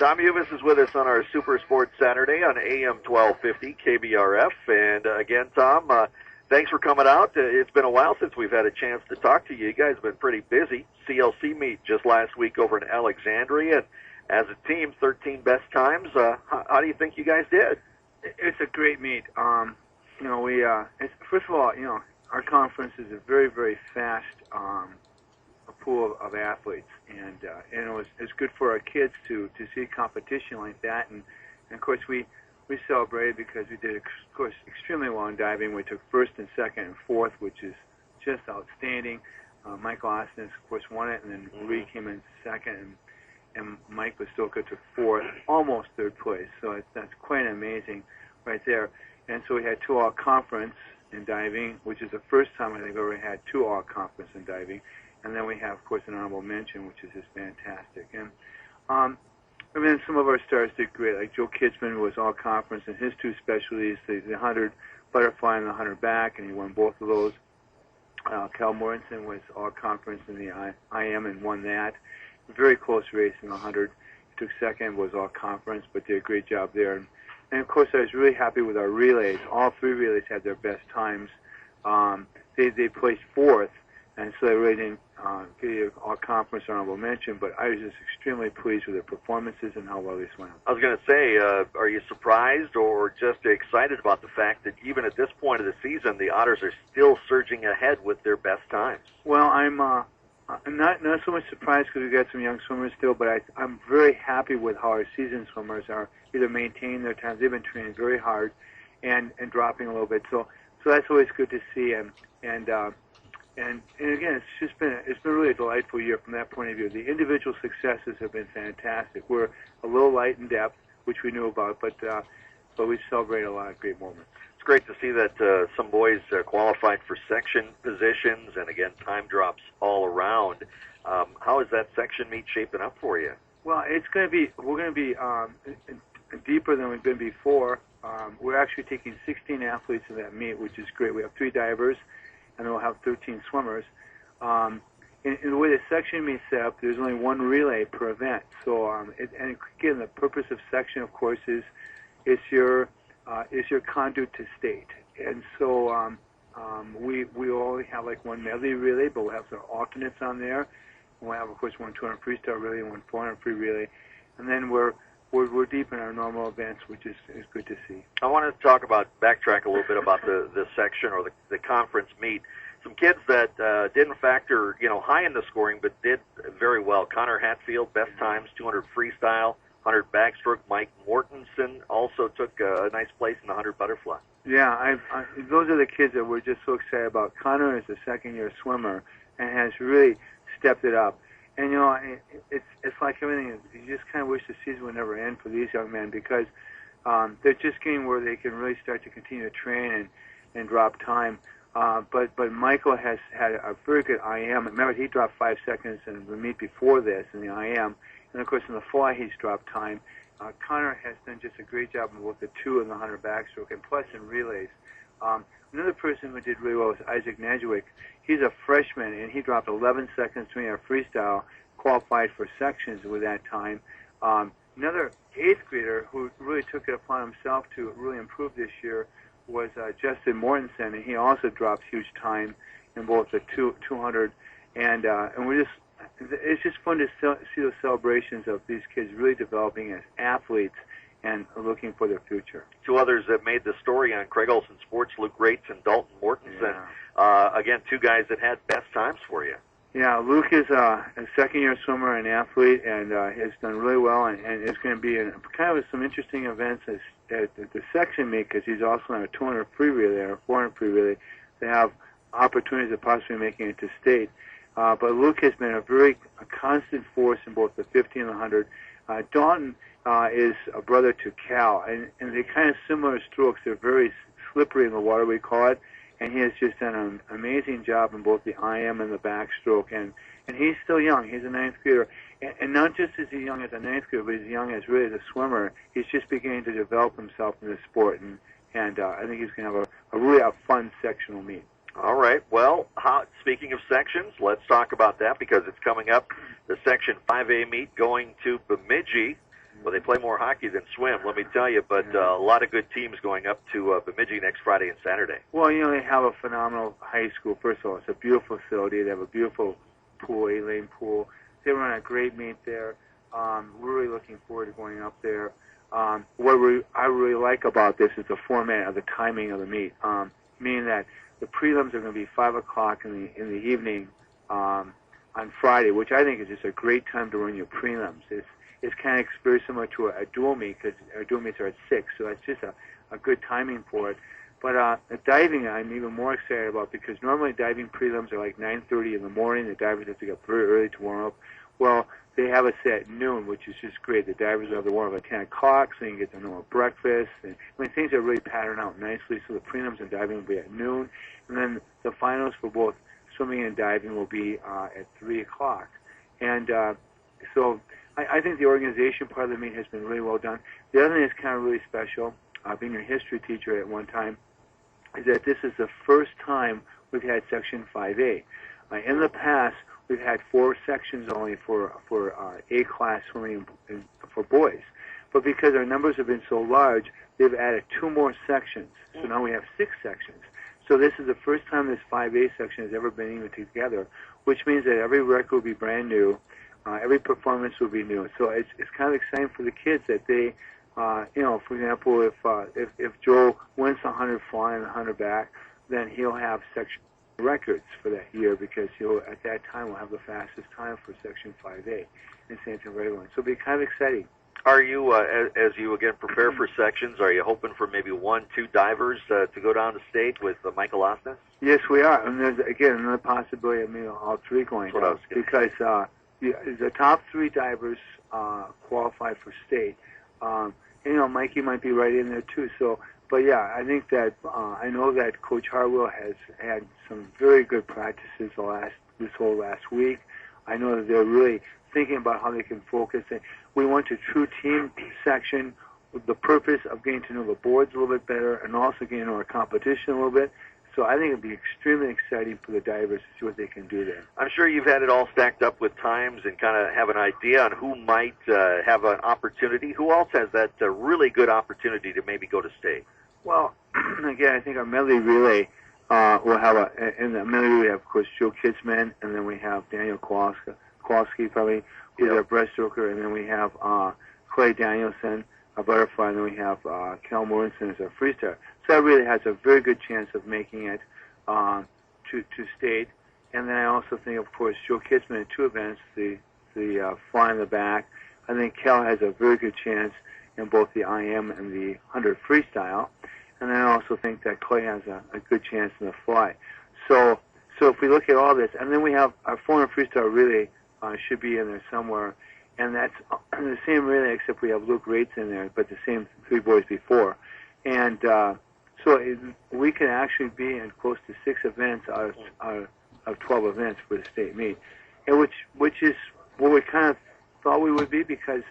Tom Uvaas is with us on our Super Sports Saturday on AM 1250 KBRF. And again, Tom, thanks for coming out. It's been a while since we've had a chance to talk to you. You guys have been pretty busy. CLC meet just last week over in Alexandria. And as a team, 13 best times. How do you think you guys did? It's a great meet. First of all, our conference is a very, very fast pool of athletes, and it's good for our kids to see competition like that. And of course, we celebrated because we did, of course, extremely well in diving. We took first and second and fourth, which is just outstanding. Michael Austin, of course, won it, and then Lee came in second, and Mike Bastoka took fourth, almost third place. So that's quite amazing right there. And so we had 2 all-conference in diving, which is the first time I think we've ever had 2 all-conference in diving. And then we have, of course, an honorable mention, which is just fantastic. And some of our stars did great. Like Joe Kidsman was all-conference in his 2 specialties, the 100 butterfly and the 100 back, and he won both of those. Cal Mortensen was all-conference in the IM and won that. Very close race in the 100. He took second, was all-conference, but did a great job there. And of course, I was really happy with our relays. All 3 relays had their best times. They placed fourth, and so they really didn't get all conference honorable mention, but I was just extremely pleased with their performances and how well they swam. I was going to say, are you surprised or just excited about the fact that even at this point of the season, the Otters are still surging ahead with their best times? Well, I'm not so much surprised because we've got some young swimmers still, but I'm very happy with how our seasoned swimmers are either maintaining their times. They've been training very hard and dropping a little bit. So that's always good to see. And again, it's been really a delightful year from that point of view. The individual successes have been fantastic. We're a little light in depth, which we knew about, but we celebrate a lot of great moments. It's great to see that some boys qualified for section positions, and again, time drops all around. How is that section meet shaping up for you? Well, we're going to be deeper than we've been before. We're actually taking 16 athletes in that meet, which is great. We have 3 divers, and then we'll have 13 swimmers. In the way the section meet's set up, there's only 1 relay per event. So, and again, the purpose of section, of course, is your conduit to state. And so we only have like 1 medley relay, but we'll have some alternates on there. And we'll have, of course, 1 200 freestyle relay and 1 400 free relay. And then we're deep in our normal events, which is good to see. I want to backtrack a little bit about the section or the conference meet. Some kids that didn't factor, high in the scoring, but did very well. Connor Hatfield, best times, 200 freestyle, 100 backstroke. Mike Mortensen also took a nice place in the 100 butterfly. Yeah, those are the kids that we're just so excited about. Connor is a second-year swimmer and has really stepped it up. And, it's like everything. You just kind of wish the season would never end for these young men because they're just getting where they can really start to continue to train and drop time. But Michael has had a very good IM. Remember, he dropped 5 seconds in the meet before this in the IM. And, of course, in the fly, he's dropped time. Connor has done just a great job in both the 2 and the 100 backstroke, and plus in relays. Another person who did really well was Isaac Nadjewik. He's a freshman, and he dropped 11 seconds doing our freestyle, qualified for sections with that time. Another 8th grader who really took it upon himself to really improve this year was Justin Mortensen, and he also dropped huge time in both the 200 and it's just fun to see those celebrations of these kids really developing as athletes and looking for their future. 2 others that made the story on Craig Olson Sports, Luke Rates and Dalton Mortensen. Yeah. Again, 2 guys that had best times for you. Yeah, Luke is a second-year swimmer and athlete, and has done really well, and is going to be in kind of some interesting events at the section meet because he's also on a 200 free relay or a 400 free relay. They have opportunities of possibly making it to state. But Luke has been a constant force in both the 50 and the 100. Dalton is a brother to Cal, and they're kind of similar strokes. They're very slippery in the water, we call it, and he has just done an amazing job in both the IM and the backstroke. And he's still young. He's a 9th grader. And not just as young as a 9th grader, but as young as really as a swimmer. He's just beginning to develop himself in the sport, and I think he's going to have a really fun sectional meet. All right. Well, speaking of sections, let's talk about that because it's coming up. The Section 5A meet going to Bemidji. Well, they play more hockey than swim, let me tell you, but a lot of good teams going up to Bemidji next Friday and Saturday. Well, they have a phenomenal high school. First of all, it's a beautiful facility. They have a beautiful pool, 8-lane pool. They run a great meet there. We're really looking forward to going up there. What I really like about this is the format of the timing of the meet, meaning that the prelims are going to be 5 o'clock in the evening on Friday, which I think is just a great time to run your prelims. It's kind of very similar to a dual meet, because our dual meets are at 6, so that's just a good timing for it. But at diving, I'm even more excited about, because normally diving prelims are like 9:30 in the morning. The divers have to get up very early to warm up. Well, they have us at noon, which is just great. The divers have to warm up at 10 o'clock, so you can get to know breakfast. And, things are really patterned out nicely, so the prelims and diving will be at noon. And then the finals for both swimming and diving will be at 3 o'clock. And so I think the organization part of the meet has been really well done. The other thing that's kind of really special, being a history teacher at one time, is that this is the first time we've had Section 5A. In the past, we've had 4 sections only for A-class swimming for boys. But because our numbers have been so large, they've added 2 more sections. So now we have 6 sections. So this is the first time this 5A section has ever been even together, which means that every record will be brand new. Every performance will be new. So it's kind of exciting for the kids that they, for example, if Joe wins the 100 fly and the 100 back, then he'll have section records for that year, because at that time will have the fastest time for Section 5A in Santa Fe. So it'll be kind of exciting. Are you, as you again prepare for sections, are you hoping for maybe 1-2 divers to go down to state with Michael Osnes? Yes, we are. And there's, again, another possibility of maybe all 3 going down, because the top 3 divers qualify for state. Mikey might be right in there too. So, but yeah, I think that I know that Coach Harwell has had some very good practices this whole last week. I know that they're really thinking about how they can focus. And we went to true team section with the purpose of getting to know the boards a little bit better, and also getting to know our competition a little bit. So I think it'd be extremely exciting for the divers to see what they can do there. I'm sure you've had it all stacked up with times and kind of have an idea on who might have an opportunity. Who else has that really good opportunity to maybe go to state? Well, again, I think our medley relay will have in the medley relay we have, of course, Joe Kidsman, and then we have Daniel Kowalski, probably, who's our breaststroker, and then we have Clay Danielson, a butterfly, and then we have Cal Morinson as our freestyle. So that really has a very good chance of making it to state. And then I also think, of course, Joe Kidsman in 2 events, the fly in the back. I think Cal has a very good chance in both the IM and the 100 freestyle. And then I also think that Clay has a good chance in the fly. So if we look at all this, and then we have our 400 freestyle relay should be in there somewhere. And that's the same relay, except we have Luke Rates in there, but the same 3 boys before. And so we can actually be in close to 6 events out of 12 events for the state meet, and which is what we kind of thought we would be, because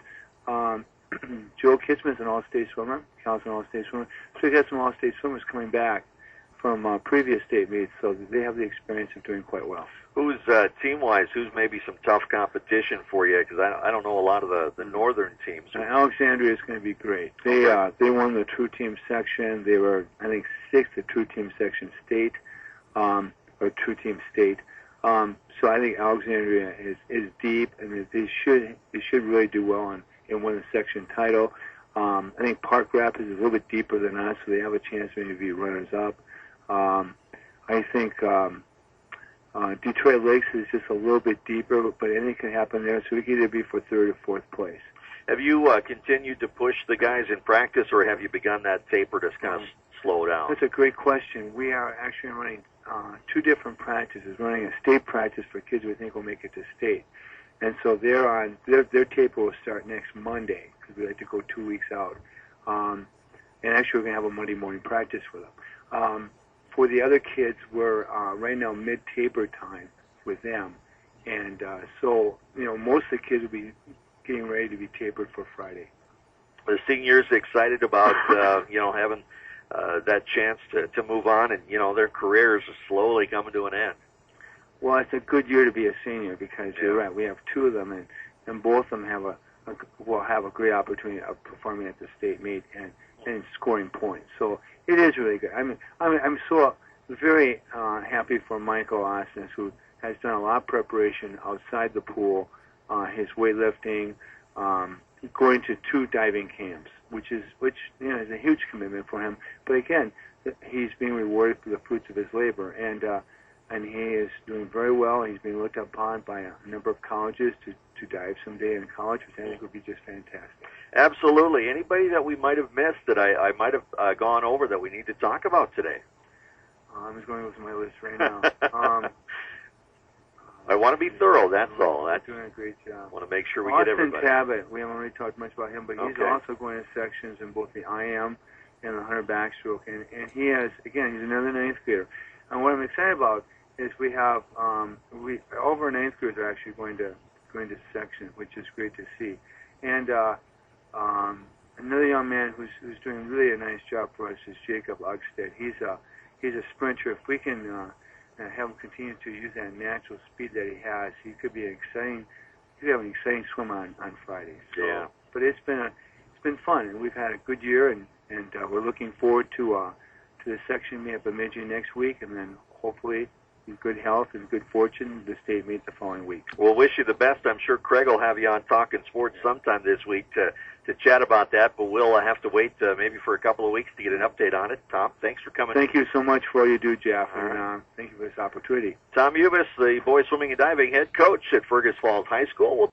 Joe Kidsman's an all-state swimmer, Cal's an all-state swimmer, so we got some all-state swimmers coming back from previous state meets, so they have the experience of doing quite well. Who's team-wise? Who's maybe some tough competition for you? Because I don't know a lot of the northern teams. Alexandria is going to be great. They won the true team section. They were, I think, 6th at true team section state, or true team state. So I think Alexandria is deep, and they should really do well and win the section title. I think Park Rapids is a little bit deeper than us, so they have a chance maybe to be runners-up. I think Detroit Lakes is just a little bit deeper, but anything can happen there, so we could either be for 3rd or 4th place. Have you continued to push the guys in practice, or have you begun that taper to kind of slow down? That's a great question. We are actually running 2 different practices. We're running a state practice for kids we think will make it to state. And so their taper will start next Monday, because we like to go 2 weeks out. And actually we're going to have a Monday morning practice for them. For the other kids, we're right now mid-taper time with them. And so, most of the kids will be getting ready to be tapered for Friday. The seniors excited about, having that chance to move on, and, their careers are slowly coming to an end. Well, it's a good year to be a senior, because you're right, we have 2 of them, and both of them have will have a great opportunity of performing at the state meet and scoring points. So it is really good. I'm so very happy for Michael Osnes, who has done a lot of preparation outside the pool, his weightlifting, going to 2 diving camps, which is a huge commitment for him. But again, he's being rewarded for the fruits of his labor, and he is doing very well. He's being looked upon by a number of colleges to dive someday in college, which I think would be just fantastic. Absolutely. Anybody that we might have missed that I might have gone over that we need to talk about today? I'm just going over my list right now. I want to be thorough, that's all. That's doing a great job. I want to make sure we Austin get everybody. Tabbitt, we haven't really talked much about him, but he's Okay. also going to sections in both the IM and the 100 backstroke, and he has, again, he's another 9th grader. And what I'm excited about is we have all of our 9th graders are actually going to section, which is great to see. And another young man who's doing really a nice job for us is Jacob Ugstead. He's a sprinter. If we can have him continue to use that natural speed that he has, he could be an exciting swim on Friday. So, yeah. But it's been fun, and we've had a good year, and we're looking forward to the section meet at Bemidji next week, and then hopefully in good health and good fortune, the state meet the following week. We'll wish you the best. I'm sure Craig will have you on Talking Sports sometime this week to chat about that, but we'll have to wait maybe for a couple of weeks to get an update on it. Tom, thanks for coming. Thank you so much for all you do, Jeff, and thank you for this opportunity. Tom Uvaas, the boys swimming and diving head coach at Fergus Falls High School.